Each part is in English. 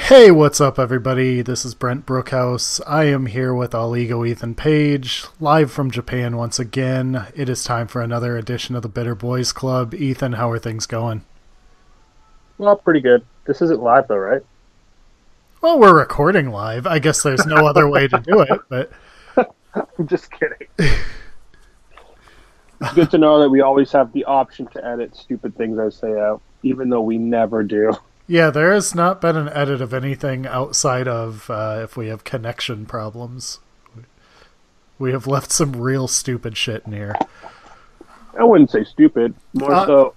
Hey, what's up, everybody? This is Brent Brookhouse. I am here with All Ego Ethan Page, live from Japan once again. It is time for another edition of the Bitter Boys Club. Ethan, how are things going? Well, pretty good. This isn't live though, right? Well, we're recording live. I guess there's no other way to do it, but... I'm just kidding. It's good to know that we always have the option to edit stupid things I say out, even though we never do. Yeah, there has not been an edit of anything outside of if we have connection problems. We have left some real stupid shit in here. I wouldn't say stupid, more so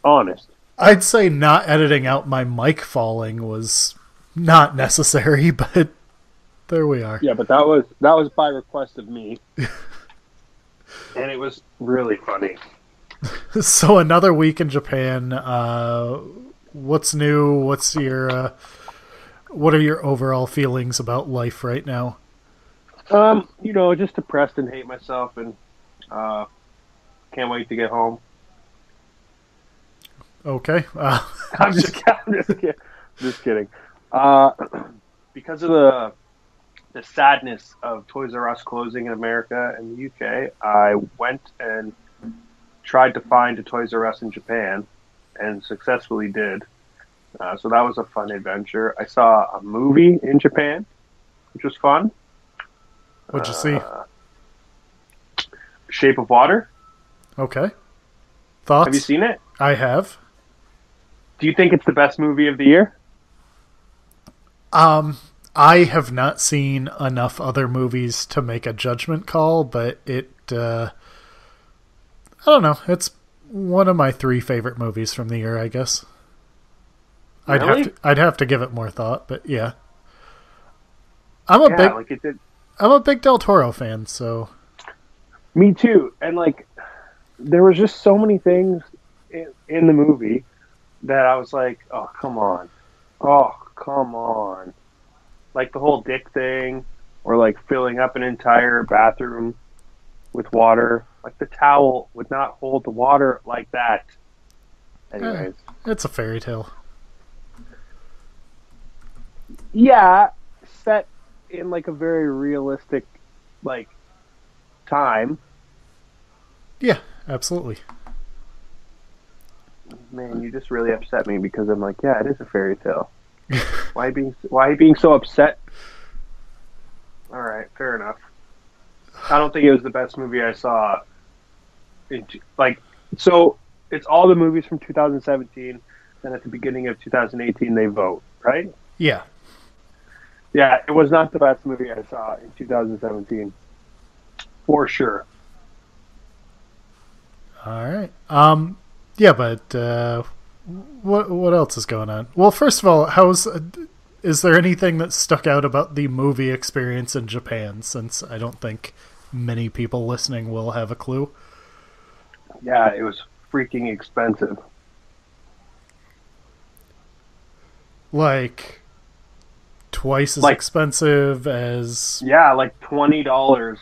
honest. I'd say not editing out my mic falling was not necessary, but there we are. Yeah, but that was by request of me. And it was really funny. So another week in Japan. What's new? What are your overall feelings about life right now? Just depressed and hate myself, and can't wait to get home. Okay. I'm just kidding. Because of the sadness of Toys R Us closing in America and the UK, I went and tried to find a Toys R Us in Japan, and successfully did. So that was a fun adventure. I saw a movie in Japan, which was fun. What'd you see? Shape of Water. Okay. Thoughts? Have you seen it? I have. Do you think it's the best movie of the year? I have not seen enough other movies to make a judgment call, but I don't know. It's one of my 3 favorite movies from the year, I guess. Really? I'd have to give it more thought, but yeah. I'm a big Del Toro fan, so. Me too. And there was just so many things in the movie that I was like, oh, come on. Oh, come on. Like the whole dick thing, or filling up an entire bathroom with water. Like the towel would not hold the water like that. Anyways. It's a fairy tale. Yeah, set in a very realistic time. Yeah, absolutely. Man, you just really upset me because I'm like, yeah, it is a fairy tale. Why are you being so upset? All right, fair enough. I don't think it was the best movie I saw. So it's all the movies from 2017, and at the beginning of 2018 they vote, right? Yeah. Yeah, it was not the best movie I saw in 2017, for sure. All right. Yeah, but what else is going on? Well, first of all, is there anything that stuck out about the movie experience in Japan? Since I don't think many people listening will have a clue. Yeah, it was freaking expensive. Twice as expensive as... Yeah, $20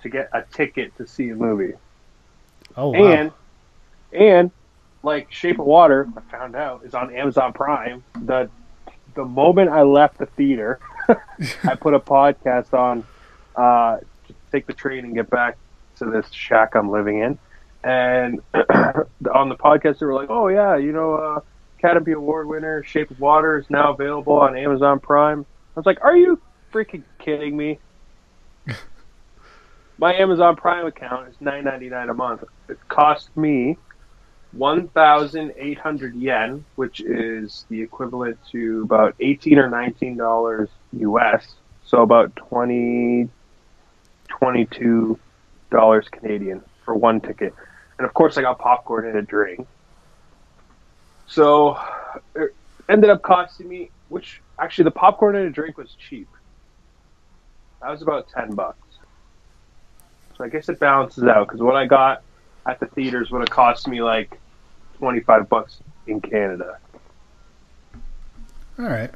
to get a ticket to see a movie. Oh, wow. And Shape of Water, I found out, is on Amazon Prime. The moment I left the theater, I put a podcast on to take the train and get back to this shack I'm living in. And on the podcast, they were like, oh, yeah, Academy Award winner Shape of Water is now available on Amazon Prime. I was like, are you freaking kidding me? My Amazon Prime account is $9.99 a month. It cost me 1,800 yen, which is the equivalent to about $18 or $19 US, so about $22 Canadian for one ticket. And of course, I got popcorn and a drink. So it ended up costing me, which actually the popcorn and a drink was cheap. That was about $10. So I guess it balances out, because what I got at the theaters would have cost me $25 in Canada. All right.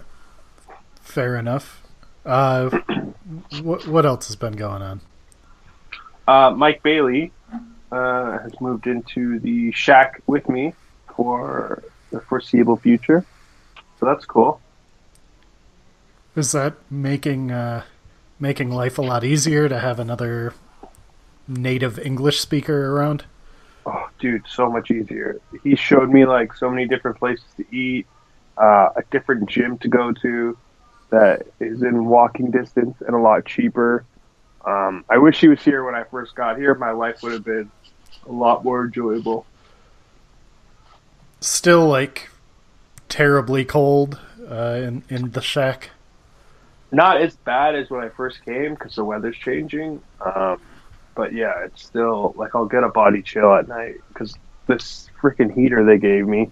Fair enough. What else has been going on? Mike Bailey has moved into the shack with me for the foreseeable future. So that's cool. Is that making life a lot easier to have another native English speaker around? Oh, dude, so much easier. He showed me like so many different places to eat, a different gym to go to that is in walking distance and a lot cheaper. I wish he was here when I first got here. My life would have been a lot more enjoyable. Still like terribly cold in the shack. Not as bad as when I first came because the weather's changing. But yeah, it's still like I'll get a body chill at night because this freaking heater they gave me,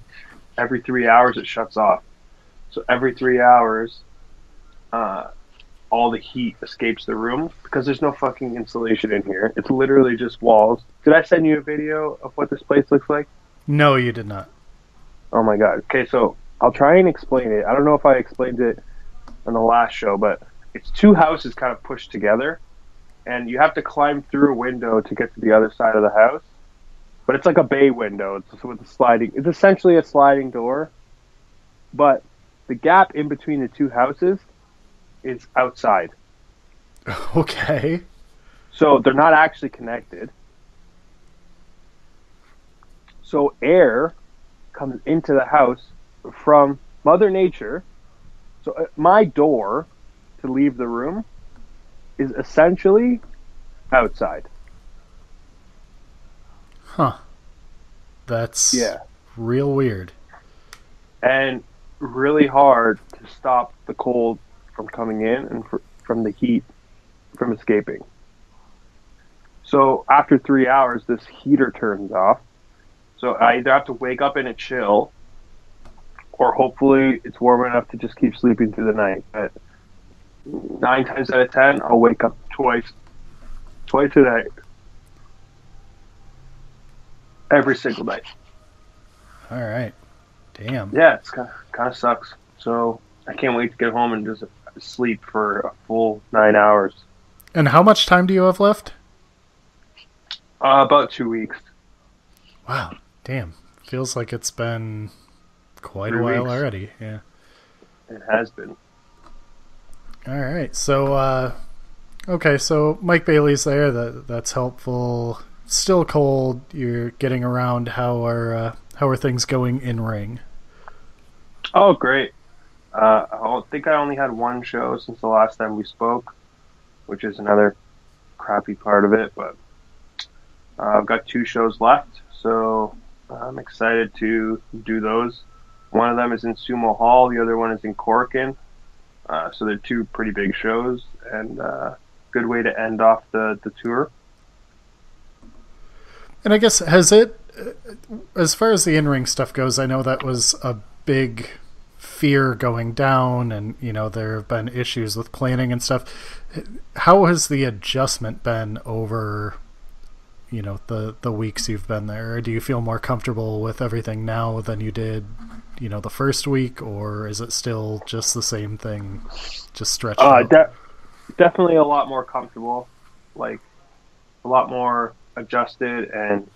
every 3 hours it shuts off. So every 3 hours, all the heat escapes the room because there's no fucking insulation in here. It's literally just walls. Did I send you a video of what this place looks like? No, you did not. Oh my god. Okay, so I'll try and explain it. I don't know if I explained it on the last show, but it's two houses kind of pushed together, and you have to climb through a window to get to the other side of the house. But it's like a bay window. It's with a sliding. It's essentially a sliding door, but the gap in between the two houses is outside. Okay. So they're not actually connected. So air comes into the house from Mother Nature. So my door to leave the room is essentially outside. Huh. That's Yeah. real weird. And really hard to stop the cold from coming in and from the heat from escaping. So after 3 hours, this heater turns off. So I either have to wake up in a chill, or hopefully it's warm enough to just keep sleeping through the night. But 9 times out of 10, I'll wake up twice a night, every single night. All right. Damn. Yeah, it's kind of sucks. So I can't wait to get home and just sleep for a full 9 hours. And how much time do you have left? About 2 weeks. Wow. Damn. Feels like it's been quite 3 a while weeks. already. Yeah. It has been. All right. So, okay. So Mike Bailey's there. That's helpful. Still cold. You're getting around. How are things going in ring? Oh, great. I think I only had one show since the last time we spoke, which is another crappy part of it. But I've got 2 shows left, so I'm excited to do those. One of them is in Sumo Hall. The other one is in Corkin. So they're 2 pretty big shows, and good way to end off the tour. And I guess, has it, as far as the in-ring stuff goes, I know that was a big fear going down, and, you know, there have been issues with planning and stuff. How has the adjustment been over, you know, the weeks you've been there? Or do you feel more comfortable with everything now than you did, you know, the first week, or is it still just the same thing, just stretched out? Definitely a lot more comfortable, like a lot more adjusted, and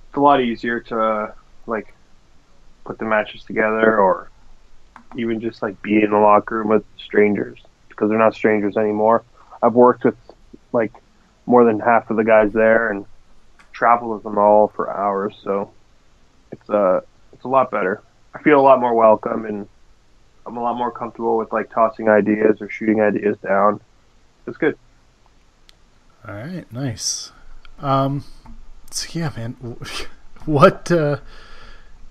it's a lot easier to like put the matches together, or even just like be in the locker room with strangers, because they're not strangers anymore. I've worked with like more than half of the guys there and traveled with them all for hours, so it's a lot better. I feel a lot more welcome, and I'm a lot more comfortable with like tossing ideas or shooting ideas down. It's good. All right, nice. So yeah, man, what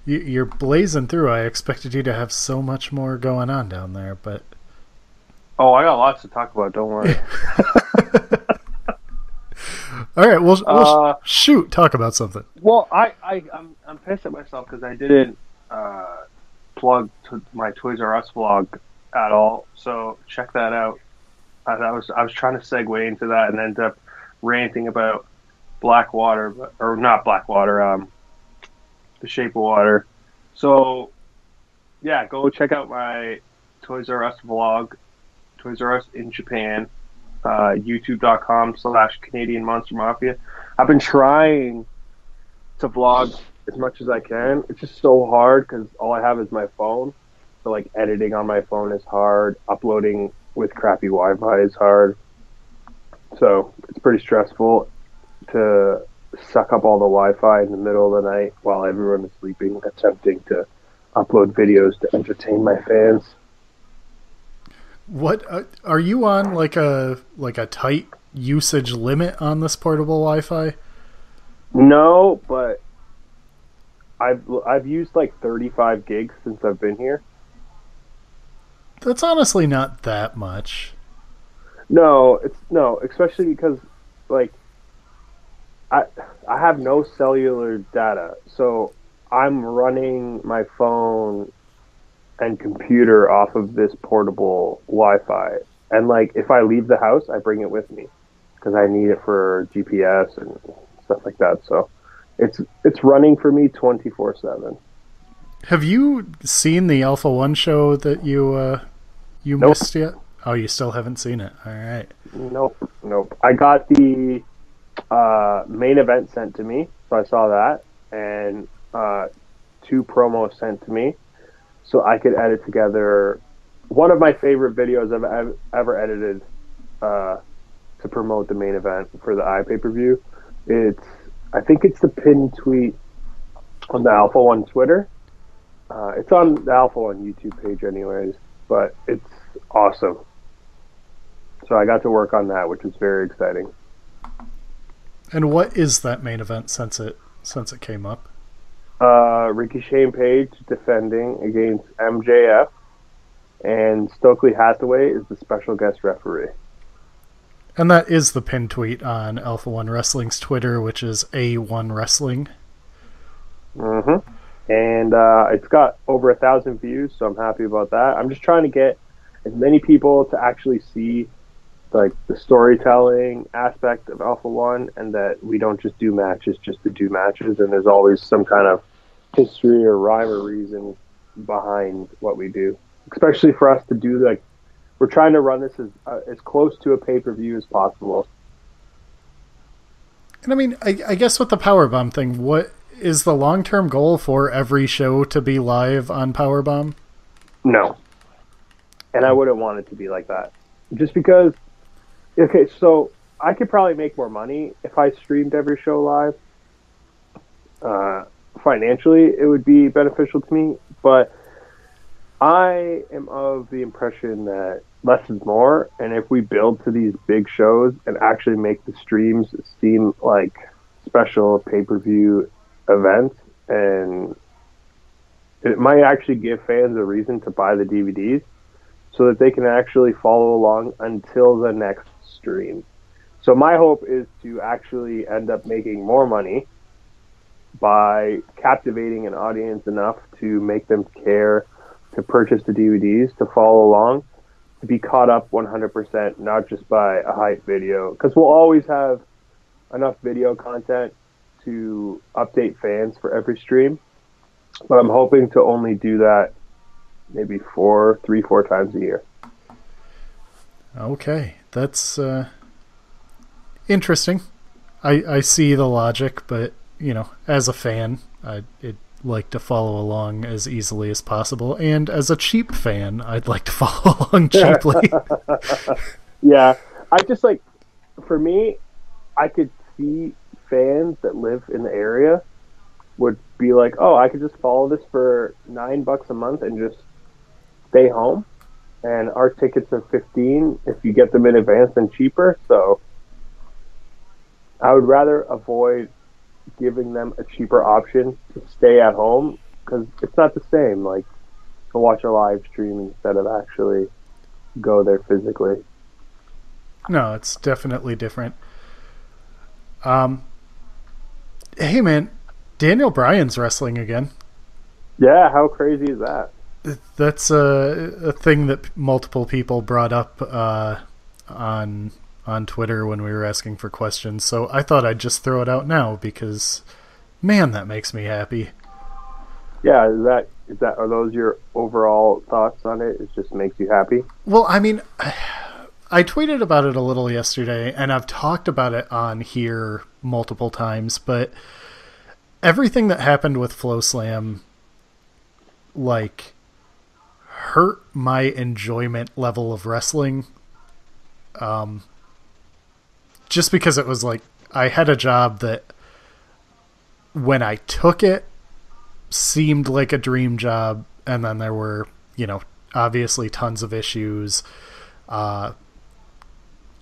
you're blazing through. I expected you to have so much more going on down there, but oh, I got lots to talk about. Don't worry. All right, we'll shoot. Talk about something. Well, I'm pissed at myself because I didn't plug my Toys R Us vlog at all. So check that out. I was trying to segue into that and ended up ranting about Blackwater, or not Blackwater, The Shape of Water. So yeah, go check out my Toys R Us vlog, Toys R Us in Japan, youtube.com/Canadian Monster Mafia. I've been trying to vlog as much as I can. It's just so hard because all I have is my phone. So like editing on my phone is hard. Uploading with crappy Wi-Fi is hard. So it's pretty stressful to suck up all the Wi-Fi in the middle of the night while everyone is sleeping, attempting to upload videos to entertain my fans. What are you on, like a tight usage limit on this portable Wi-Fi? No, but I've used like 35 gigs since I've been here. That's honestly not that much. No, especially because like I have no cellular data, so I'm running my phone and computer off of this portable Wi-Fi. And like if I leave the house, I bring it with me because I need it for GPS and stuff like that. So it's running for me 24/7. Have you seen the Alpha One show that you Nope. missed yet? Oh, you still haven't seen it. All right. Nope. I got the main event sent to me, so I saw that, and 2 promos sent to me, so I could edit together one of my favorite videos I've ever edited to promote the main event for the iPay-per-view. I think it's the pinned tweet on the Alpha One Twitter. It's on the Alpha One YouTube page anyways, but it's awesome. So I got to work on that, which was very exciting. And what is that main event since it came up? Ricochet and Paige defending against MJF, and Stokely Hathaway is the special guest referee. And that is the pinned tweet on Alpha One Wrestling's Twitter, which is A1 Wrestling. Mm-hmm. And it's got over 1,000 views, so I'm happy about that. I'm just trying to get as many people to actually see like the storytelling aspect of Alpha One, and that we don't just do matches just to do matches, and there's always some kind of history or rhyme or reason behind what we do. Especially for us to do, like, we're trying to run this as close to a pay-per-view as possible. And I mean, I guess with the Powerbomb thing, what is the long-term goal for every show to be live on Powerbomb? No. And I wouldn't want it to be like that. Just because, okay, so I could probably make more money if I streamed every show live. Financially, it would be beneficial to me, but I am of the impression that less is more, and if we build to these big shows and actually make the streams seem like special pay-per-view events, and it might actually give fans a reason to buy the DVDs so that they can actually follow along until the next stream. So my hope is to actually end up making more money by captivating an audience enough to make them care to purchase the DVDs, to follow along, to be caught up 100%, not just by a hype video. Because we'll always have enough video content to update fans for every stream. But I'm hoping to only do that maybe 3-4 times a year. Okay, that's interesting. I see the logic, but, you know, as a fan, I'd like to follow along as easily as possible. And as a cheap fan, I'd like to follow along cheaply. Yeah, I just like, for me, I could see fans that live in the area would be like, oh, I could just follow this for $9 a month and just stay home. And our tickets are $15 if you get them in advance and cheaper. So I would rather avoid giving them a cheaper option to stay at home, because it's not the same, like, to watch a live stream instead of actually go there physically. No, it's definitely different. Hey man, Daniel Bryan's wrestling again. Yeah, how crazy is that? That's a thing that multiple people brought up on Twitter when we were asking for questions, so I thought I'd just throw it out now because, man, that makes me happy. Yeah, are those your overall thoughts on it? It just makes you happy? Well, I mean, I tweeted about it a little yesterday, and I've talked about it on here multiple times, but everything that happened with Flow Slam, like, hurt my enjoyment level of wrestling. Just because it was like, I had a job that when I took it seemed like a dream job, and then there were, obviously tons of issues.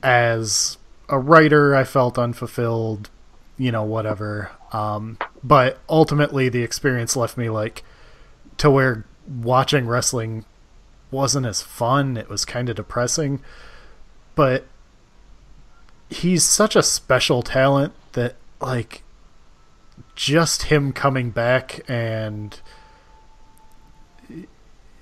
As a writer, I felt unfulfilled, whatever. But ultimately the experience left me like to where watching wrestling wasn't as fun. It was kind of depressing, but he's such a special talent that like just him coming back, and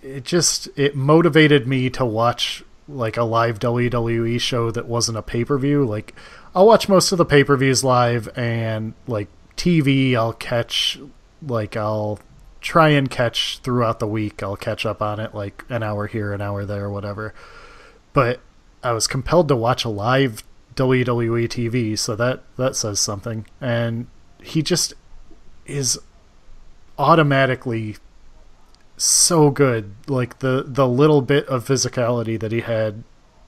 it motivated me to watch like a live WWE show that wasn't a pay-per-view. Like, I'll watch most of the pay-per-views live, and like TV I'll try and catch throughout the week. I'll catch up on it like an hour here, an hour there, whatever. But I was compelled to watch a live WWE TV, so that says something. And he just is automatically so good. Like the little bit of physicality that he had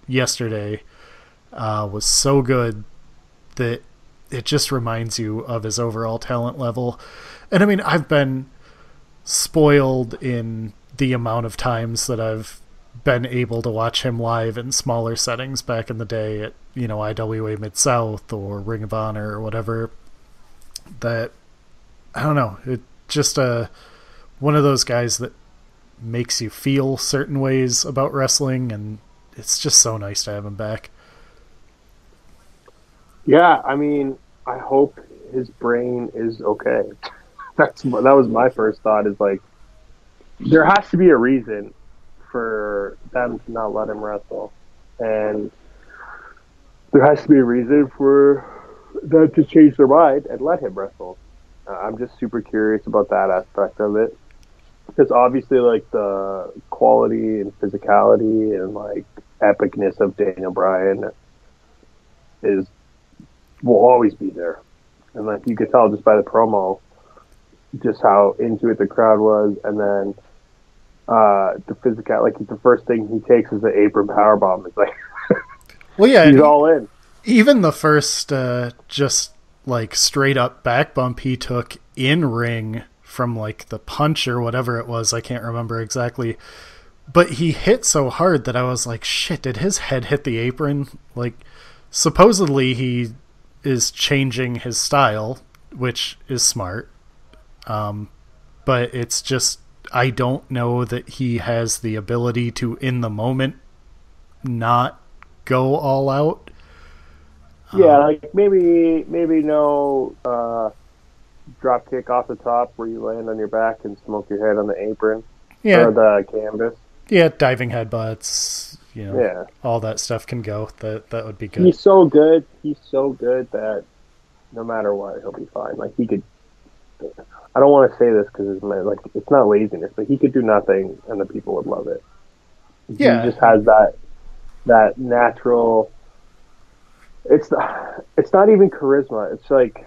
yesterday was so good that it just reminds you of his overall talent level. And I mean, I've been spoiled in the amount of times that I've been able to watch him live in smaller settings back in the day at, IWA Mid-South or Ring of Honor or whatever, that, I don't know, it just one of those guys that makes you feel certain ways about wrestling, and it's just so nice to have him back. Yeah, I mean, I hope his brain is okay. That was my first thought, is like, there has to be a reason for them to not let him wrestle, and there has to be a reason for them to change their mind and let him wrestle. I'm just super curious about that aspect of it, because obviously, like, the quality and physicality and like epicness of Daniel Bryan will always be there, and like you could tell just by the promo just how into it the crowd was. And then the physical, like, the first thing he takes is the apron powerbomb. It's like, well, yeah, he's all in. Even the first just like straight up back bump he took in ring from like the punch or whatever it was, I can't remember exactly, but he hit so hard that I was like, shit, did his head hit the apron? Like, supposedly he is changing his style, which is smart. But it's just, I don't know that he has the ability to, in the moment, not go all out. Yeah, like maybe no drop kick off the top where you land on your back and smoke your head on the apron, or the canvas. Yeah, diving headbutts, all that stuff can go. That would be good. He's so good that no matter what, he'll be fine. Like, he could, I don't want to say this because it's not laziness, but he could do nothing and the people would love it. Yeah. He just has that natural. It's not even charisma. It's like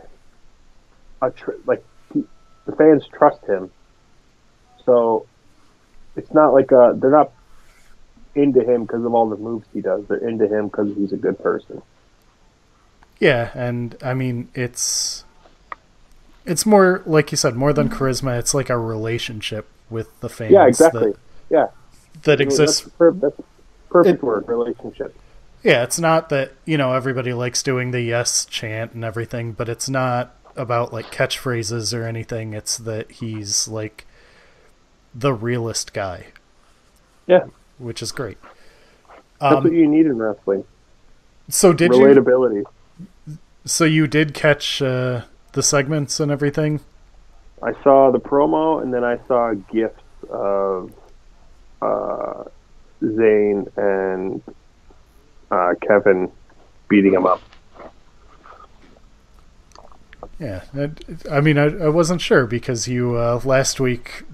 the fans trust him. So it's not like they're not into him because of all the moves he does. They're into him because he's a good person. Yeah, and I mean, it's more, like you said, more than charisma. It's like a relationship with the fans. Yeah, exactly. That exists. That's perfect word, relationship. Yeah, it's not that, everybody likes doing the yes chant and everything, but it's not about like catchphrases or anything. It's that he's like the realest guy. Yeah. Which is great. That's what you need in wrestling. So did relatability. So you did catch the segments and everything? I saw the promo, and then I saw gifs of Zayn and Kevin beating him up. Yeah, I mean, I wasn't sure because you last week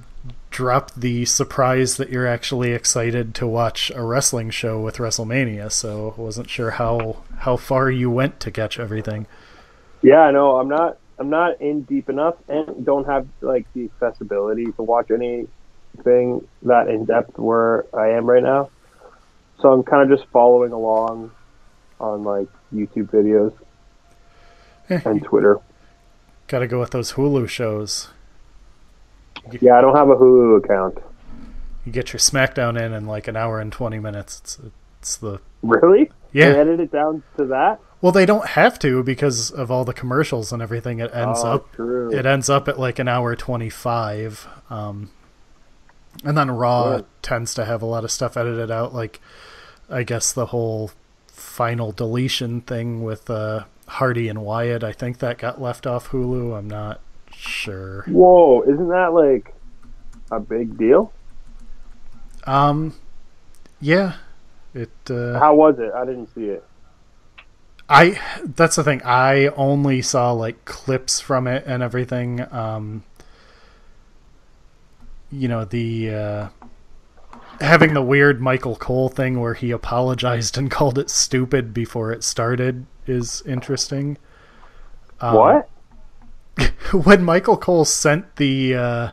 dropped the surprise that you're actually excited to watch a wrestling show with WrestleMania, so I wasn't sure how far you went to catch everything. Yeah, no, I'm not in deep enough and don't have like the accessibility to watch any thing that in depth where I am right now. So I'm kind of just following along on like YouTube videos and Twitter. Gotta go with those Hulu shows. Yeah, I don't have a Hulu account. You get your SmackDown in like an hour and 20 minutes. It's the Really? Yeah. They edit it down to that? Well, they don't have to because of all the commercials and everything. It ends True. It ends up at like an hour 25. And then Raw tends to have a lot of stuff edited out, like I guess the whole final deletion thing with Hardy and Wyatt. I think that got left off Hulu. I'm not sure. Whoa, isn't that like a big deal? Yeah. It. How was it? I didn't see it. That's the thing. I only saw like clips from it and everything. You know, the having the weird Michael Cole thing where he apologized and called it stupid before it started is interesting. What? When Michael Cole sent the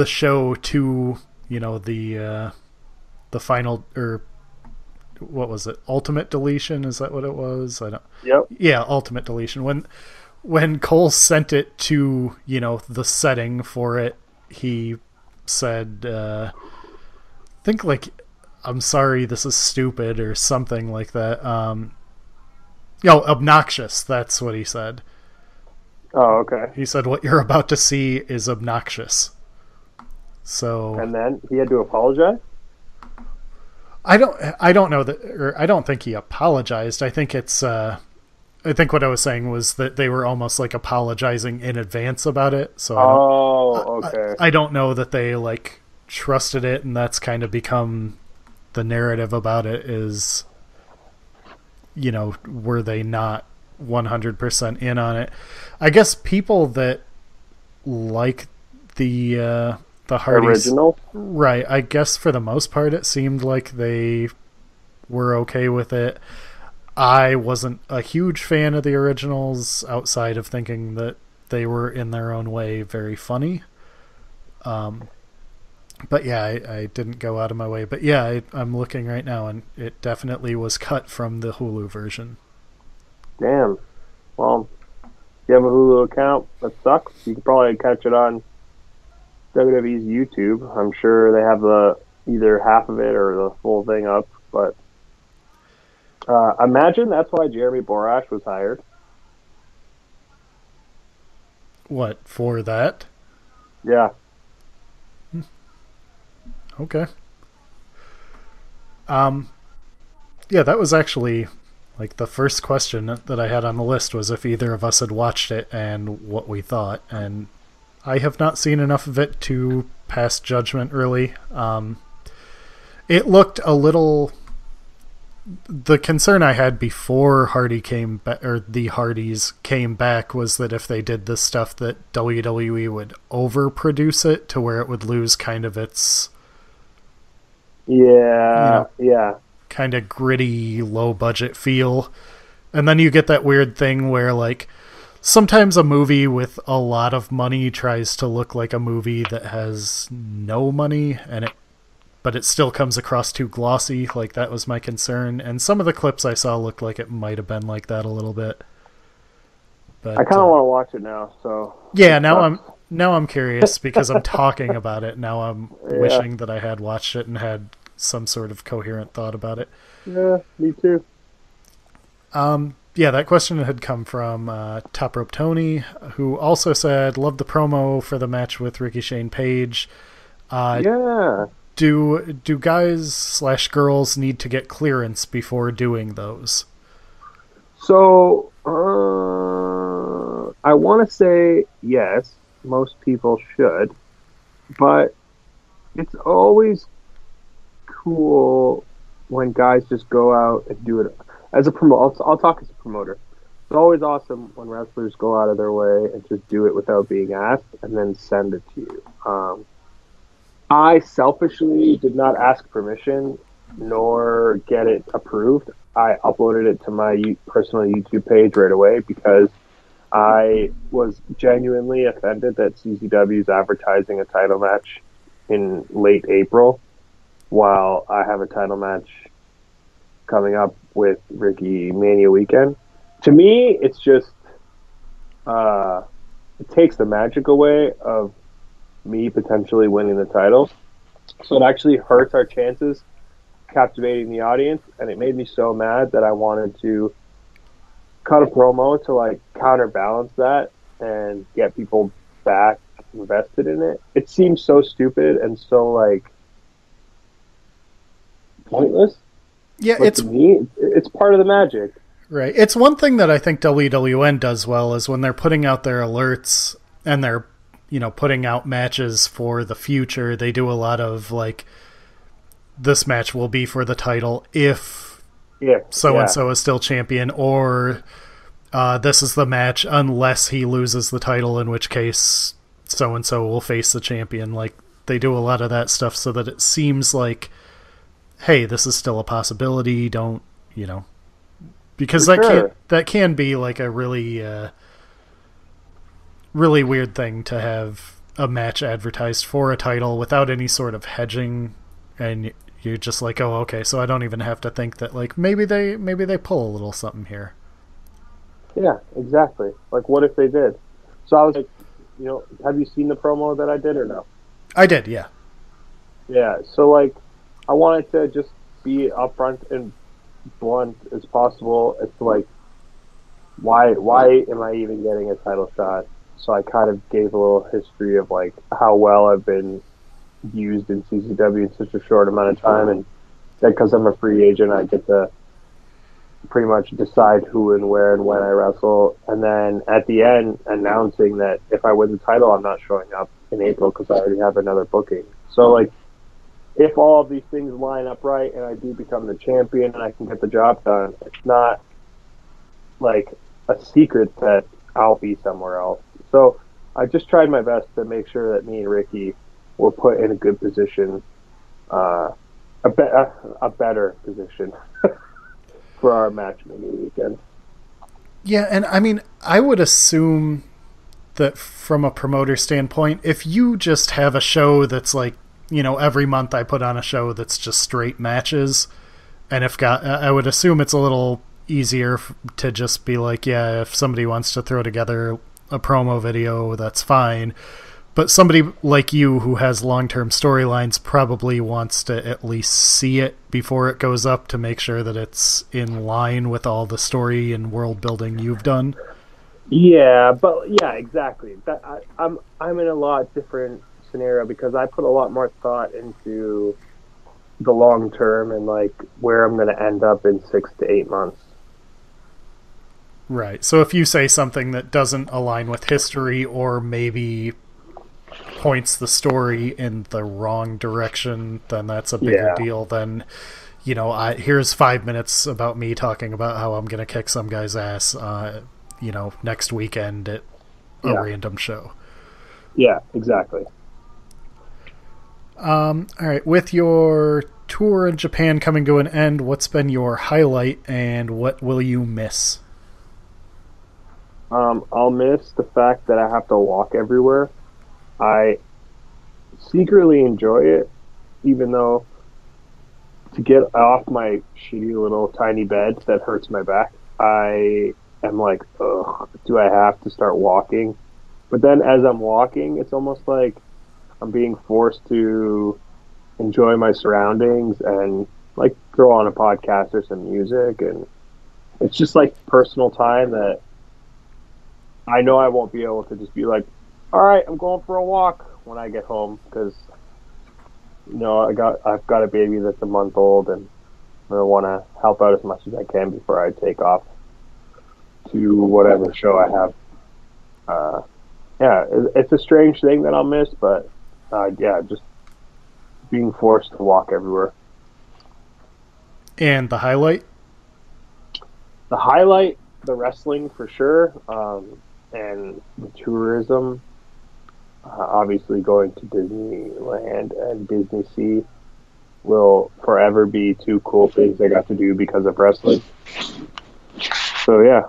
show to, you know, the final, or what was it? Ultimate Deletion? Is that what it was? I don't. Yep. Yeah, Ultimate Deletion. When Cole sent it to, you know, the setting for it, he said, think like, I'm sorry, this is stupid, or something like that. Obnoxious. That's what he said. Oh, okay. He said, what you're about to see is obnoxious. So. And then he had to apologize? I don't know that, or I don't think he apologized. I think it's, I think what I was saying was that they were almost like apologizing in advance about it. So okay. I don't know that they like trusted it, and that's kind of become the narrative about it is, you know, were they not 100% in on it? I guess people that like the Hardys, original, right? I guess for the most part, it seemed like they were okay with it. I wasn't a huge fan of the originals, outside of thinking that they were in their own way very funny. But yeah, I didn't go out of my way. But yeah, I'm looking right now, and it definitely was cut from the Hulu version. Damn. Well, if you have a Hulu account, that sucks. You could probably catch it on WWE's YouTube. I'm sure they have either half of it or the full thing up. But imagine that's why Jeremy Borash was hired. What, for that? Yeah. Okay. Yeah, that was actually like the first question that I had on the list, was if either of us had watched it and what we thought. And I have not seen enough of it to pass judgment, really. It looked a little... The concern I had before Hardy came back, or the Hardys came back, was that if they did this stuff, that WWE would overproduce it to where it would lose kind of its... Yeah, kind of gritty, low-budget feel. And then you get that weird thing where, like, sometimes a movie with a lot of money tries to look like a movie that has no money, but it still comes across too glossy. Like, that was my concern. And some of the clips I saw looked like it might have been like that a little bit. But I kind of want to watch it now, so... Yeah, now I'm curious because I'm talking about it. Now I'm wishing that I had watched it and had some sort of coherent thought about it. Yeah, me too. Yeah, that question had come from Top Rope Tony, who also said, love the promo for the match with Ricochet and Paige. Yeah. Do guys/girls need to get clearance before doing those? So, I want to say yes, most people should, but it's always cool when guys just go out and do it as a promoter. I'll talk as a promoter. It's always awesome when wrestlers go out of their way and just do it without being asked and then send it to you. I selfishly did not ask permission nor get it approved. I uploaded it to my personal YouTube page right away because I was genuinely offended that CZW is advertising a title match in late April, while I have a title match coming up with Ricky Mania weekend. To me, it's just it takes the magic away of me potentially winning the title. So it actually hurts our chances captivating the audience, and it made me so mad that I wanted to cut a promo to like counterbalance that and get people back invested in it. It seems so stupid and so like pointless. Yeah, But to me, it's part of the magic. Right. It's one thing that I think WWN does well is when they're putting out their alerts and they're, putting out matches for the future, they do a lot of like, this match will be for the title if so-and-so is still champion, or this is the match unless he loses the title, in which case so-and-so will face the champion. Like, they do a lot of that stuff so that it seems like, hey, this is still a possibility, don't, because that can be like a really really weird thing to have a match advertised for a title without any sort of hedging, and you're just like, oh, okay, so I don't even have to think that like maybe they pull a little something here. Yeah, exactly. Like, what if they did? So I was like, have you seen the promo that I did or no? I did, yeah. Yeah, so like I wanted to just be upfront and blunt as possible as to like why am I even getting a title shot. So I kind of gave a little history of like how well I've been used in CCW in such a short amount of time, and that because I'm a free agent I get to pretty much decide who and where and when I wrestle, and then at the end announcing that if I win the title I'm not showing up in April because I already have another booking. So like, if all of these things line up right and I do become the champion and I can get the job done, it's not like a secret that I'll be somewhere else. So I just tried my best to make sure that me and Ricky were put in a good position, a better position for our match maybe weekend. Yeah, and I mean, I would assume that from a promoter standpoint, if you just have a show that's like, every month I put on a show that's just straight matches, and I would assume it's a little easier to just be like, yeah, if somebody wants to throw together a promo video, that's fine. But somebody like you who has long-term storylines probably wants to at least see it before it goes up to make sure that it's in line with all the story and world building you've done. Yeah, but yeah, exactly. I'm in a lot different scenario because I put a lot more thought into the long term and like where I'm going to end up in 6 to 8 months. Right. So if you say something that doesn't align with history or maybe points the story in the wrong direction, then that's a bigger deal than, here's 5 minutes about me talking about how I'm going to kick some guy's ass, next weekend at a random show. Yeah, exactly. All right. With your tour in Japan coming to an end, what's been your highlight and what will you miss? I'll miss the fact that I have to walk everywhere. I secretly enjoy it, even though to get off my shitty little tiny bed that hurts my back, I am like, ugh, do I have to start walking? But then as I'm walking, it's almost like I'm being forced to enjoy my surroundings and like throw on a podcast or some music, and it's just like personal time that I know I won't be able to just be like, all right, I'm going for a walk when I get home because I've got a baby that's a month old and I want to help out as much as I can before I take off to whatever show I have. It's a strange thing that I'll miss, but just being forced to walk everywhere. And the highlight? The highlight, the wrestling for sure, and the tourism. Obviously, going to Disneyland and Disney Sea will forever be two cool things I got to do because of wrestling. So yeah,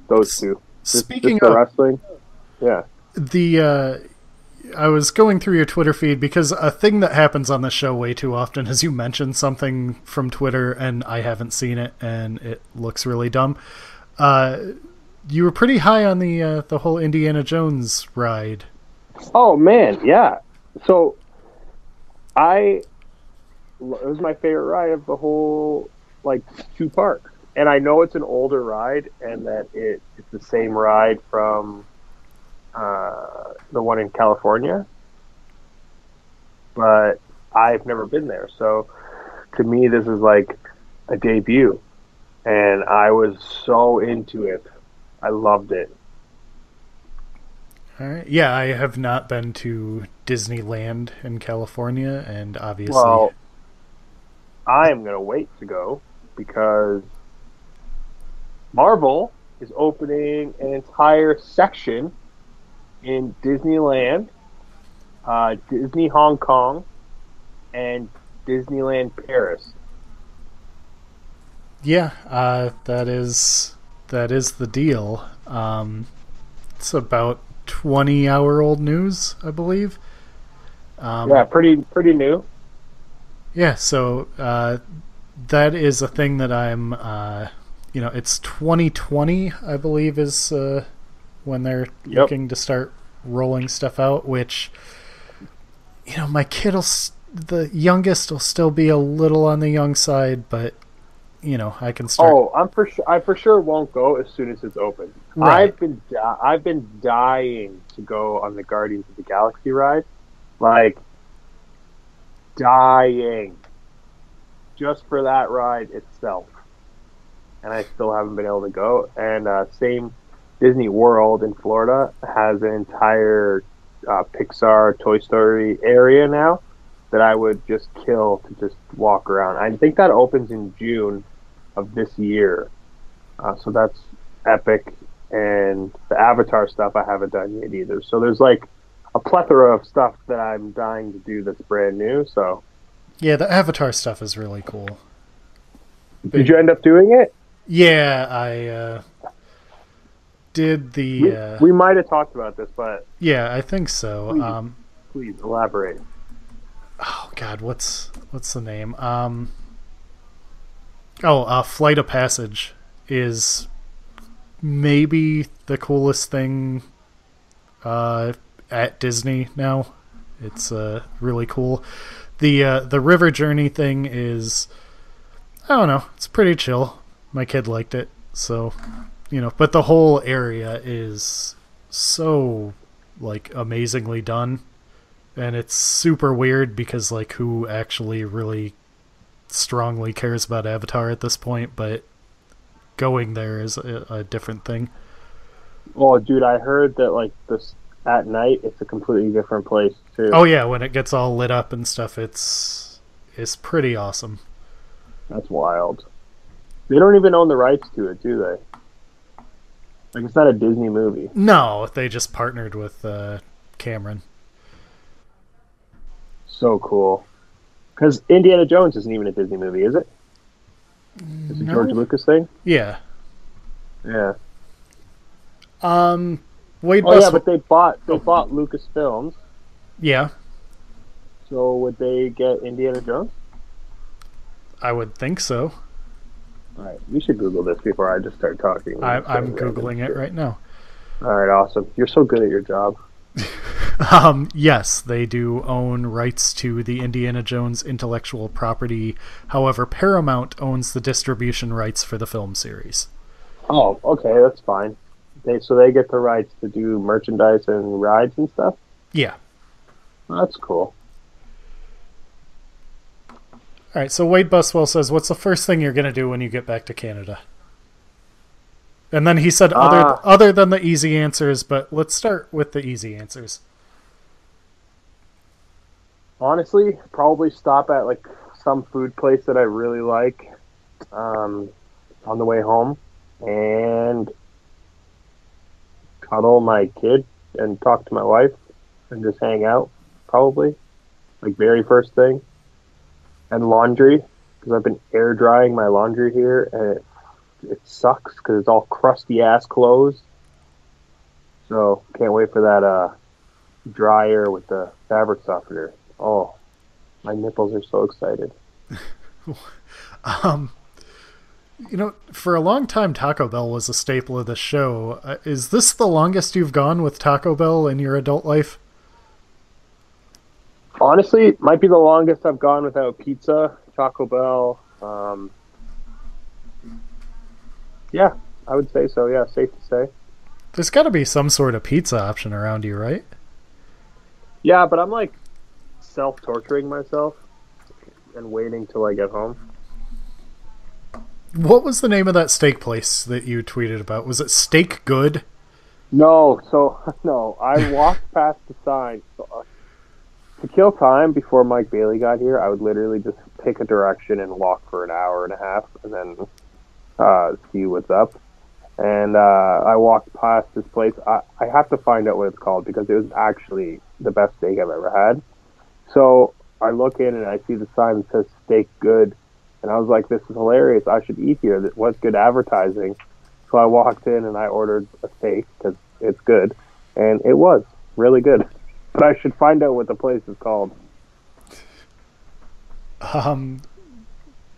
those two. Speaking just the of wrestling, yeah. I was going through your Twitter feed because a thing that happens on the show way too often is you mention something from Twitter and I haven't seen it and it looks really dumb. You were pretty high on the whole Indiana Jones ride. Oh man, yeah. So it was my favorite ride of the whole like 2 parks. And I know it's an older ride and that it's the same ride from the one in California, but I've never been there. So to me, this is like a debut, and I was so into it. I loved it. All right. Yeah, I have not been to Disneyland in California, and obviously... Well, I am going to wait to go because Marvel is opening an entire section in Disneyland, Disney Hong Kong, and Disneyland Paris. Yeah, that is the deal. It's about 20-hour-old news, I believe. Yeah, pretty new. Yeah, so that is a thing that I'm, it's 2020, I believe, is when they're looking to start rolling stuff out, which, my kid the youngest will still be a little on the young side, but, I can start. Oh, I for sure won't go as soon as it's open. Right. I've been dying to go on the Guardians of the Galaxy ride, like dying, just for that ride itself, and I still haven't been able to go. And same. Disney World in Florida has an entire Pixar Toy Story area now that I would just kill to just walk around. I think that opens in June of this year. So that's epic. And the Avatar stuff I haven't done yet either. So there's like a plethora of stuff that I'm dying to do that's brand new. So yeah, the Avatar stuff is really cool. Did you end up doing it? Yeah, I did the... We might have talked about this, but... Yeah, I think so. Please elaborate. Oh, God, what's the name? Flight of Passage is maybe the coolest thing at Disney now. It's really cool. The river journey thing is... I don't know, it's pretty chill. My kid liked it, so... but the whole area is so, like, amazingly done. And it's super weird because, like, who actually really strongly cares about Avatar at this point, but going there is a different thing. Oh, dude, I heard that, like, this at night, it's a completely different place, too. Oh, yeah, when it gets all lit up and stuff, it's pretty awesome. That's wild. They don't even own the rights to it, do they? Like, it's not a Disney movie. No, they just partnered with Cameron. So cool. Because Indiana Jones isn't even a Disney movie, is it? Is it George Lucas thing? Yeah. Yeah. Wade yeah, but they bought Lucasfilms. Yeah. So would they get Indiana Jones? I would think so. All right, we should Google this before I just start talking. I'm Googling it right now. All right, awesome. You're so good at your job. Yes, they do own rights to the Indiana Jones intellectual property. However, Paramount owns the distribution rights for the film series. Oh, okay, that's fine. So they get the rights to do merchandise and rides and stuff? Yeah. Oh, that's cool. All right, so Wade Buswell says, what's the first thing you're going to do when you get back to Canada? And then he said other than the easy answers, but let's start with the easy answers. Honestly, probably stop at like some food place that I really like on the way home and cuddle my kid and talk to my wife and just hang out, probably. Like very first thing. And laundry, because I've been air drying my laundry here, and it sucks because it's all crusty ass clothes. So can't wait for that dryer with the fabric softener. Oh, my nipples are so excited. Um, for a long time, Taco Bell was a staple of the show. Is this the longest you've gone with Taco Bell in your adult life? Honestly, it might be the longest I've gone without pizza, Taco Bell. Yeah, I would say so. Yeah, safe to say. There's got to be some sort of pizza option around you, right? Yeah, but I'm like self-torturing myself and waiting till I get home. What was the name of that steak place that you tweeted about? Was it Steak Good? No, no, I walked past the sign. To kill time before Mike Bailey got here, I would literally just pick a direction and walk for an hour and a half and then see what's up. And I walked past this place. I have to find out what it's called because it was actually the best steak I've ever had. So I look in and I see the sign that says Steak Good. And I was like, this is hilarious. I should eat here. What's good advertising? So I walked in and I ordered a steak because it's good. And it was really good. But I should find out what the place is called.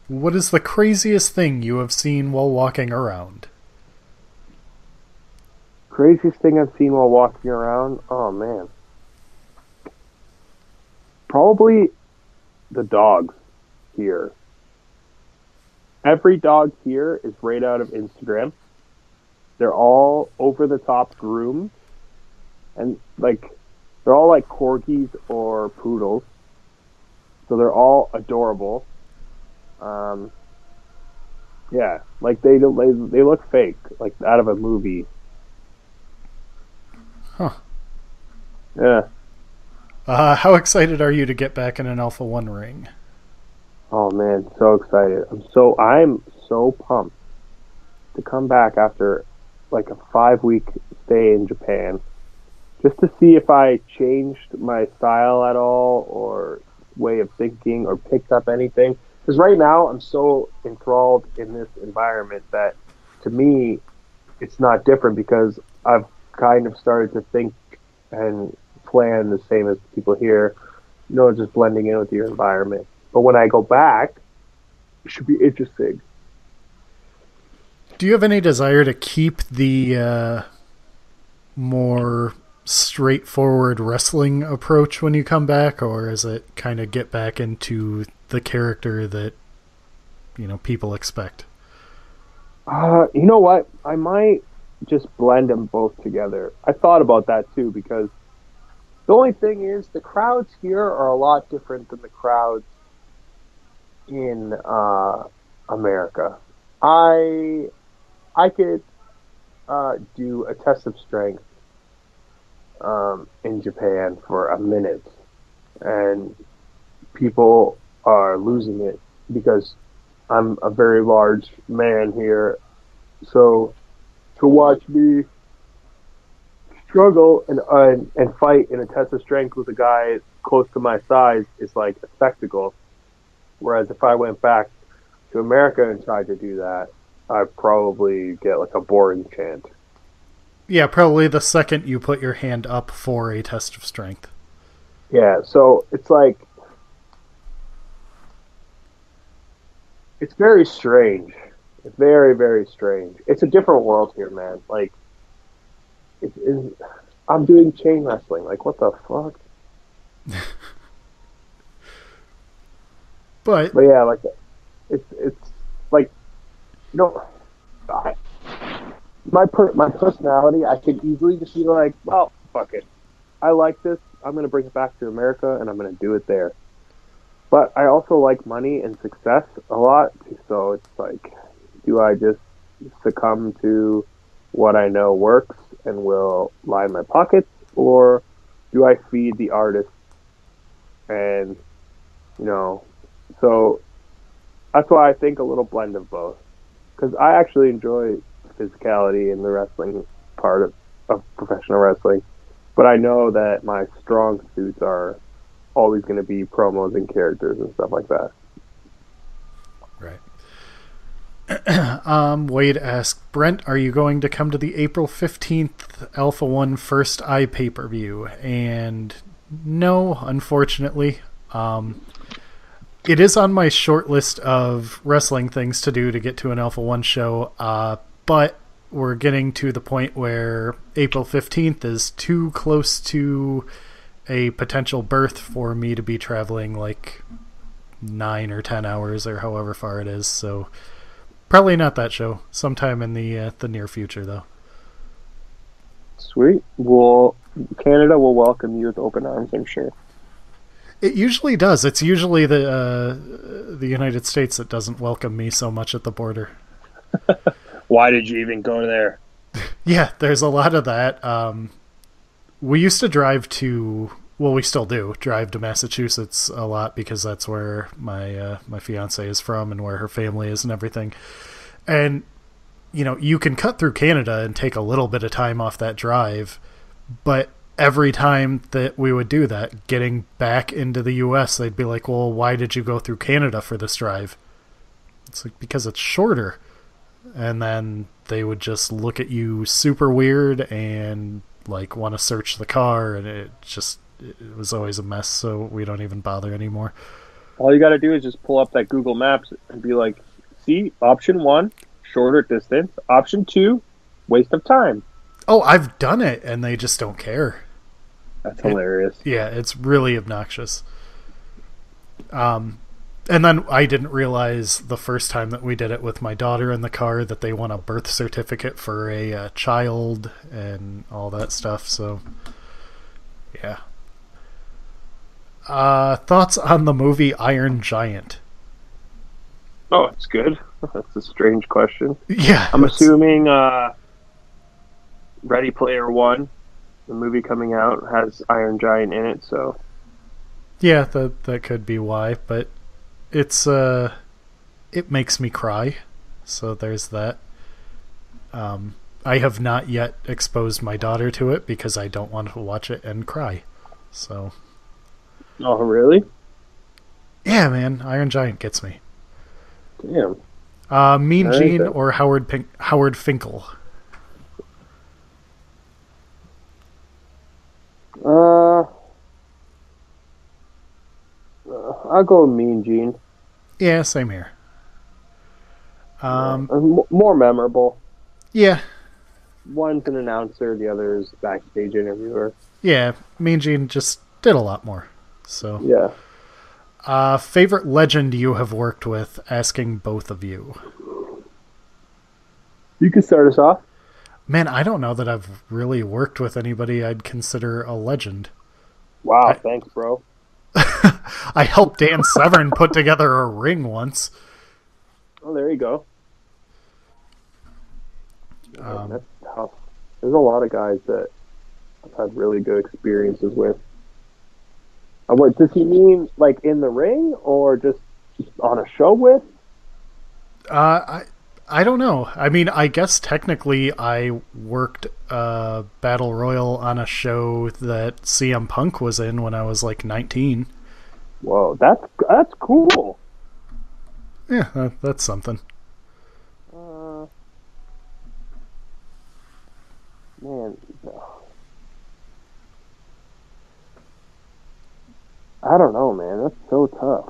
What is the craziest thing you have seen while walking around? Craziest thing I've seen while walking around? Oh, man. Probably the dogs here. Every dog here is right out of Instagram. They're all over-the-top groomed. And, they're all like corgis or poodles. So they're all adorable. Yeah, they look fake, like out of a movie. Huh. Yeah. How excited are you to get back in an Alpha 1 ring? Oh man, so excited. I'm so pumped to come back after like a 5-week stay in Japan. Just to see if I changed my style at all or way of thinking or picked up anything. Because right now I'm so enthralled in this environment that to me it's not different because I've kind of started to think and plan the same as people here, just blending in with your environment. But when I go back, it should be interesting. Do you have any desire to keep the more straightforward wrestling approach when you come back, or is it kind of get back into the character that people expect? You know what? I might just blend them both together. I thought about that too because the only thing is the crowds here are a lot different than the crowds in America. I could do a test of strength in Japan for a minute, and people are losing it because I'm a very large man here. So to watch me struggle and fight in a test of strength with a guy close to my size is like a spectacle. Whereas if I went back to America and tried to do that, I'd probably get like a boring chant. Yeah, probably the second you put your hand up for a test of strength. Yeah, so it's like it's very strange. It's very, very strange. It's a different world here, man. Like, I'm doing chain wrestling. Like, what the fuck? But yeah, like, it's like, I, my personality, I could easily just be like, well, fuck it. I like this. I'm gonna bring it back to America, and I'm gonna do it there. But I also like money and success a lot, so it's like, do I just succumb to what I know works and will line my pockets, or do I feed the artist? And, so that's why I think a little blend of both. Because I actually enjoy physicality in the wrestling part of professional wrestling. But I know that my strong suits are always going to be promos and characters and stuff like that. Right. Wade asked, Brent, are you going to come to the April 15th Alpha 1 First Eye pay-per-view? And no, unfortunately. It is on my short list of wrestling things to do to get to an Alpha 1 show, but we're getting to the point where April 15th is too close to a potential birth for me to be traveling like 9 or 10 hours or however far it is, so probably not that show. Sometime in the near future, though. Sweet. Canada will welcome you with open arms, I'm sure. It usually does. It's usually the United States that doesn't welcome me so much at the border. Why did you even go there? Yeah, there's a lot of that. We used to drive to... Well, we still do drive to Massachusetts a lot because that's where my fiance is from and where her family is and everything. And, you know, you can cut through Canada and take a little bit of time off that drive, but every time that we would do that, getting back into the U.S., they'd be like, well, why did you go through Canada for this drive? It's like, because it's shorter. And then they would just look at you super weird and, like, want to search the car, and it was always a mess, so we don't even bother anymore. All you got to do is just pull up that Google Maps and be like, see, option 1, shorter distance. Option 2, waste of time. Oh, I've done it, and they just don't care. That's hilarious. Yeah, it's really obnoxious. And then I didn't realize the first time that we did it with my daughter in the car that they want a birth certificate for a child and all that stuff, so yeah. Thoughts on the movie Iron Giant? Oh, it's good. That's a strange question. Yeah. I'm assuming Ready Player One, the movie coming out, has Iron Giant in it, so... Yeah, that could be why, but it's it makes me cry, so there's that. I have not yet exposed my daughter to it because I don't want to watch it and cry, so... Oh, really? Yeah, man, Iron Giant gets me. Damn. Mean Gene or Howard Finkel? I'll go with Mean Gene. Yeah, same here. More memorable. Yeah. One's an announcer, the other is backstage interviewer. Yeah, Mean Gene just did a lot more. So yeah. Favorite legend you have worked with? Asking both of you. You can start us off. Man, I don't know that I've really worked with anybody I'd consider a legend. Wow, thanks, bro. I helped Dan Severn put together a ring once. Oh, there you go. That's tough. There's a lot of guys that I've had really good experiences with. What does he mean, like in the ring or just on a show with? I don't know. I mean, I guess technically I worked Battle Royal on a show that CM Punk was in when I was like 19. Whoa, that's cool. Yeah, that's something. Man, I don't know, man. That's so tough.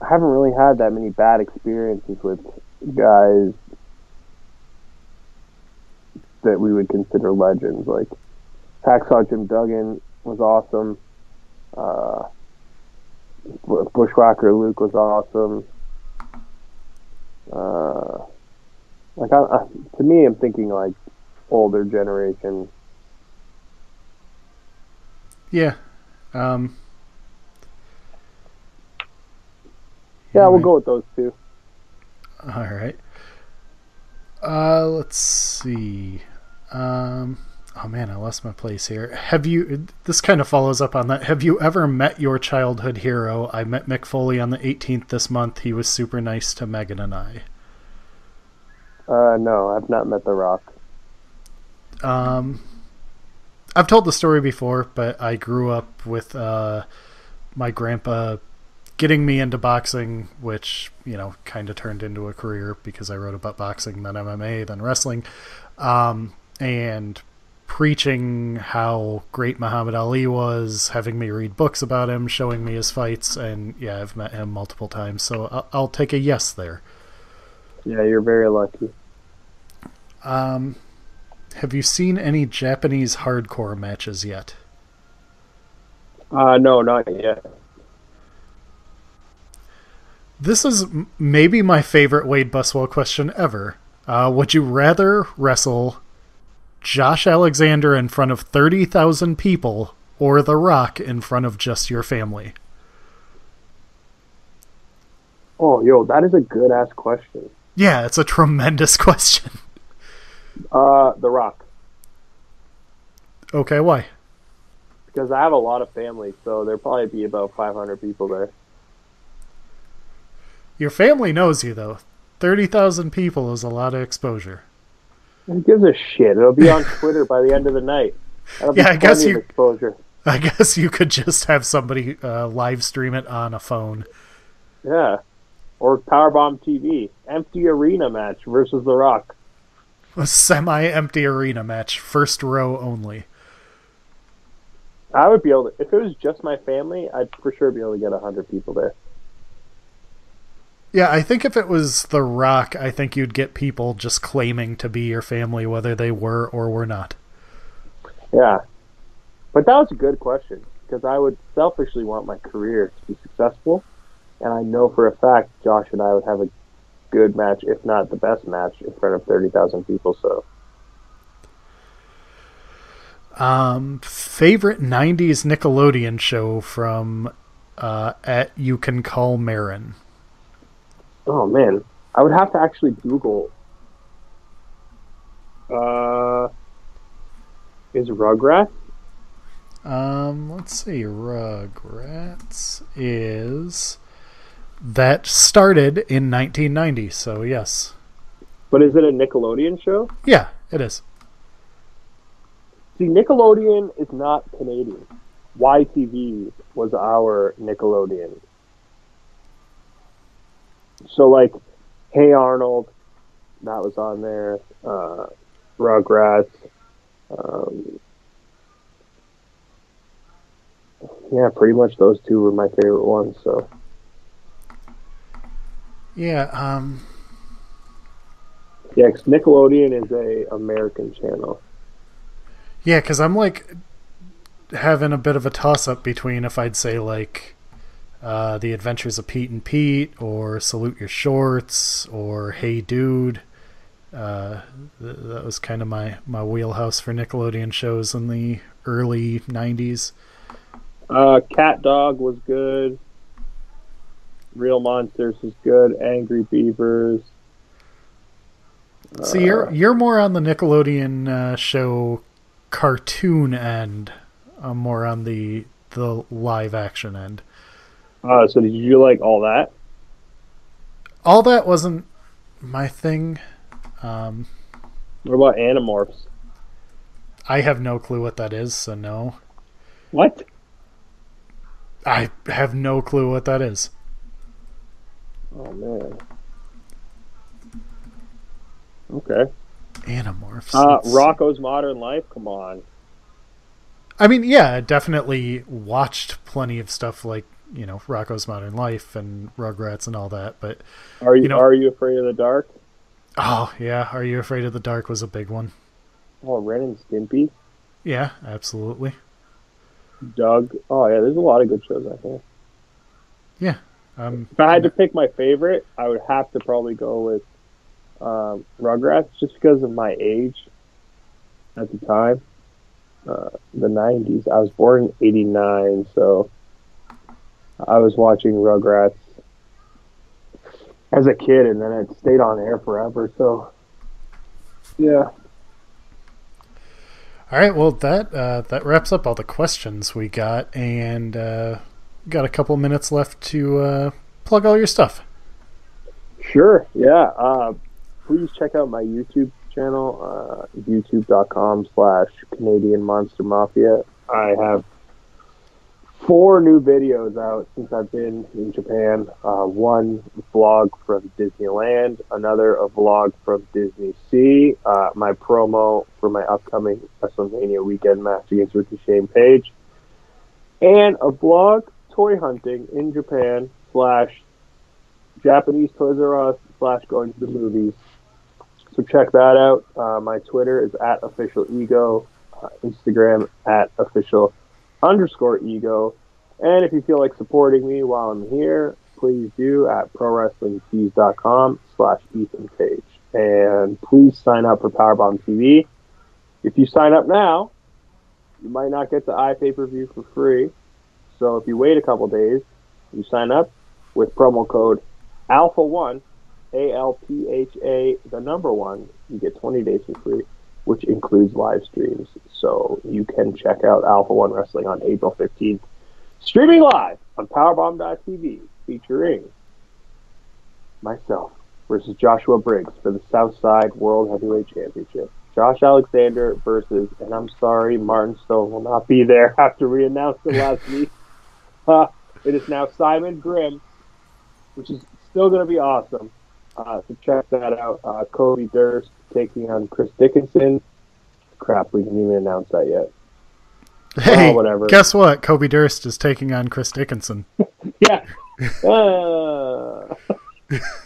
I haven't really had that many bad experiences with guys that we would consider legends. Like Hacksaw Jim Duggan was awesome. Bushwhacker Luke was awesome. To me, I'm thinking like older generation. Yeah. Yeah, we'll go with those two. All right. Let's see. Oh man, I lost my place here. This kind of follows up on that. Have you ever met your childhood hero? I met Mick Foley on the 18th this month. He was super nice to Megan and I. No, I've not met The Rock. I've told the story before, but I grew up with my grandpa getting me into boxing, which, you know, kind of turned into a career because I wrote about boxing, then MMA, then wrestling, and preaching how great Muhammad Ali was, having me read books about him, showing me his fights, and yeah, I've met him multiple times, so I'll take a yes there. Yeah, you're very lucky. Have you seen any Japanese hardcore matches yet? No, not yet. This is maybe my favorite Wade Buswell question ever. Would you rather wrestle Josh Alexander in front of 30,000 people or The Rock in front of just your family? Oh, yo, that is a good-ass question. Yeah, it's a tremendous question. The Rock. Okay, why? Because I have a lot of family, so there'll probably be about 500 people there. Your family knows you, though. 30,000 people is a lot of exposure. Who gives a shit? It'll be on Twitter by the end of the night. That'll be I guess you. Exposure. I guess you could just have somebody live stream it on a phone. Yeah, or Powerbomb TV, empty arena match versus The Rock. A semi-empty arena match, first row only. I would be able to. If it was just my family, I'd for sure be able to get 100 people there. Yeah, I think if it was The Rock, I think you'd get people just claiming to be your family, whether they were or were not. Yeah. But that was a good question, because I would selfishly want my career to be successful, and I know for a fact Josh and I would have a good match, if not the best match, in front of 30,000 people, so... Favorite 90s Nickelodeon show from at You Can Call Marin? Oh, man. I would have to actually Google. Is Rugrats? Let's see. Rugrats is... That started in 1990, so yes. But is it a Nickelodeon show? Yeah, it is. See, Nickelodeon is not Canadian. YTV was our Nickelodeon. So, like, Hey Arnold, that was on there. Rugrats. Yeah, pretty much those two were my favorite ones, so... Yeah, Yeah, 'cause Nickelodeon is a American channel. Yeah, because I'm, like, having a bit of a toss-up between if I'd say, like, The Adventures of Pete and Pete, or Salute Your Shorts, or Hey Dude. That was kind of my wheelhouse for Nickelodeon shows in the early 90s. Cat Dog was good. Real Monsters was good. Angry Beavers. So you're more on the Nickelodeon show cartoon end. I'm more on the live action end. So did you like All That? All That wasn't my thing. What about Animorphs? I have no clue what that is, so no. What? I have no clue what that is. Oh, man. Okay. Animorphs. Rocco's Modern Life? Come on. I mean, yeah, I definitely watched plenty of stuff like, you know, Rocco's Modern Life and Rugrats and all that, but... Are you Afraid of the Dark? Oh, yeah, Are You Afraid of the Dark was a big one. Oh, Ren and Stimpy? Yeah, absolutely. Doug? Oh, yeah, there's a lot of good shows out there. Yeah. If I had to pick my favorite, I would have to probably go with Rugrats, just because of my age at the time. The 90s. I was born in 89, so I was watching Rugrats as a kid, and then it stayed on air forever, so yeah. All right, well, that wraps up all the questions we got, and got a couple minutes left to plug all your stuff. Sure, yeah. Please check out my YouTube channel, youtube.com/Canadian Monster Mafia. I have 4 new videos out since I've been in Japan. One vlog from Disneyland, another a vlog from Disney Sea, my promo for my upcoming WrestleMania weekend match against Ricochet and Paige, and a vlog toy hunting in Japan / Japanese Toys R Us / going to the movies. So check that out. My Twitter is at officialego, Instagram at official_ego. And if you feel like supporting me while I'm here, please do at prowrestlingtees.com/Ethan Page. And please sign up for Powerbomb TV. If you sign up now, you might not get the iPay-per-view for free. So if you wait a couple days, you sign up with promo code ALPHA1, ALPHA, the number 1, you get 20 days for free, which includes live streams. So you can check out Alpha One Wrestling on April 15th, streaming live on Powerbomb.tv, featuring myself versus Joshua Briggs for the Southside World Heavyweight Championship. Josh Alexander versus, and I'm sorry, Martin Stone will not be there after we announced it last week. It is now Simon Grimm, which is still going to be awesome. So check that out. Kobe Durst taking on Chris Dickinson. Crap, we didn't even announce that yet. Hey, whatever. Guess what? Kobe Durst is taking on Chris Dickinson. Yeah.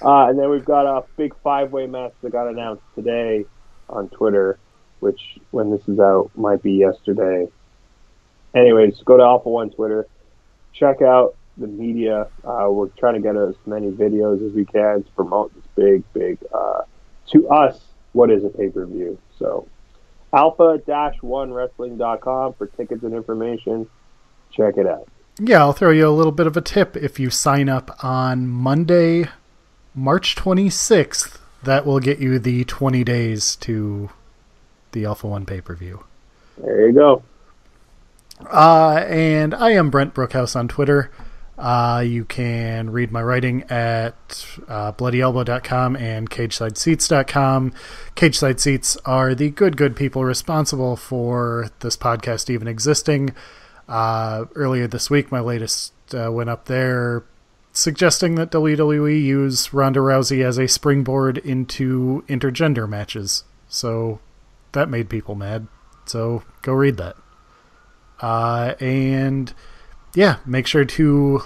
And then we've got a big 5-way match that got announced today on Twitter, which, when this is out, might be yesterday. Anyways, go to Alpha One Twitter. Check out the media. We're trying to get as many videos as we can to promote this big, to us, what is a pay-per-view. So, alpha-1wrestling.com for tickets and information. Check it out. Yeah, I'll throw you a little bit of a tip. If you sign up on Monday, March 26th, that will get you the 20 days to the Alpha One pay-per-view. There you go. And I am Brent Brookhouse on Twitter. You can read my writing at bloodyelbow.com and cagesideseats.com. Cageside Seats are the good people responsible for this podcast even existing. Earlier this week, my latest went up there suggesting that WWE use Ronda Rousey as a springboard into intergender matches. So that made people mad. So go read that. And yeah, make sure to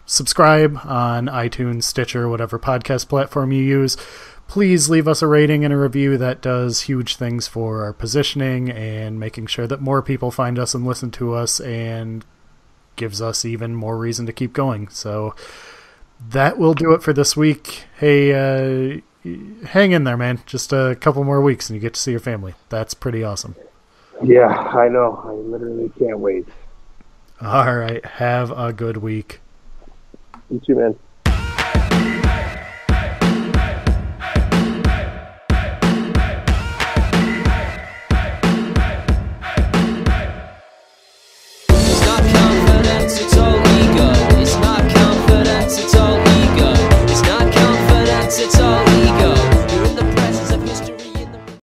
subscribe on iTunes, Stitcher, whatever podcast platform you use. Please leave us a rating and a review. That does huge things for our positioning and making sure that more people find us and listen to us, and gives us even more reason to keep going. So that will do it for this week. Hey, hang in there, man. Just a couple more weeks and you get to see your family. That's pretty awesome. Yeah, I know. I literally can't wait. All right. Have a good week. You too, man.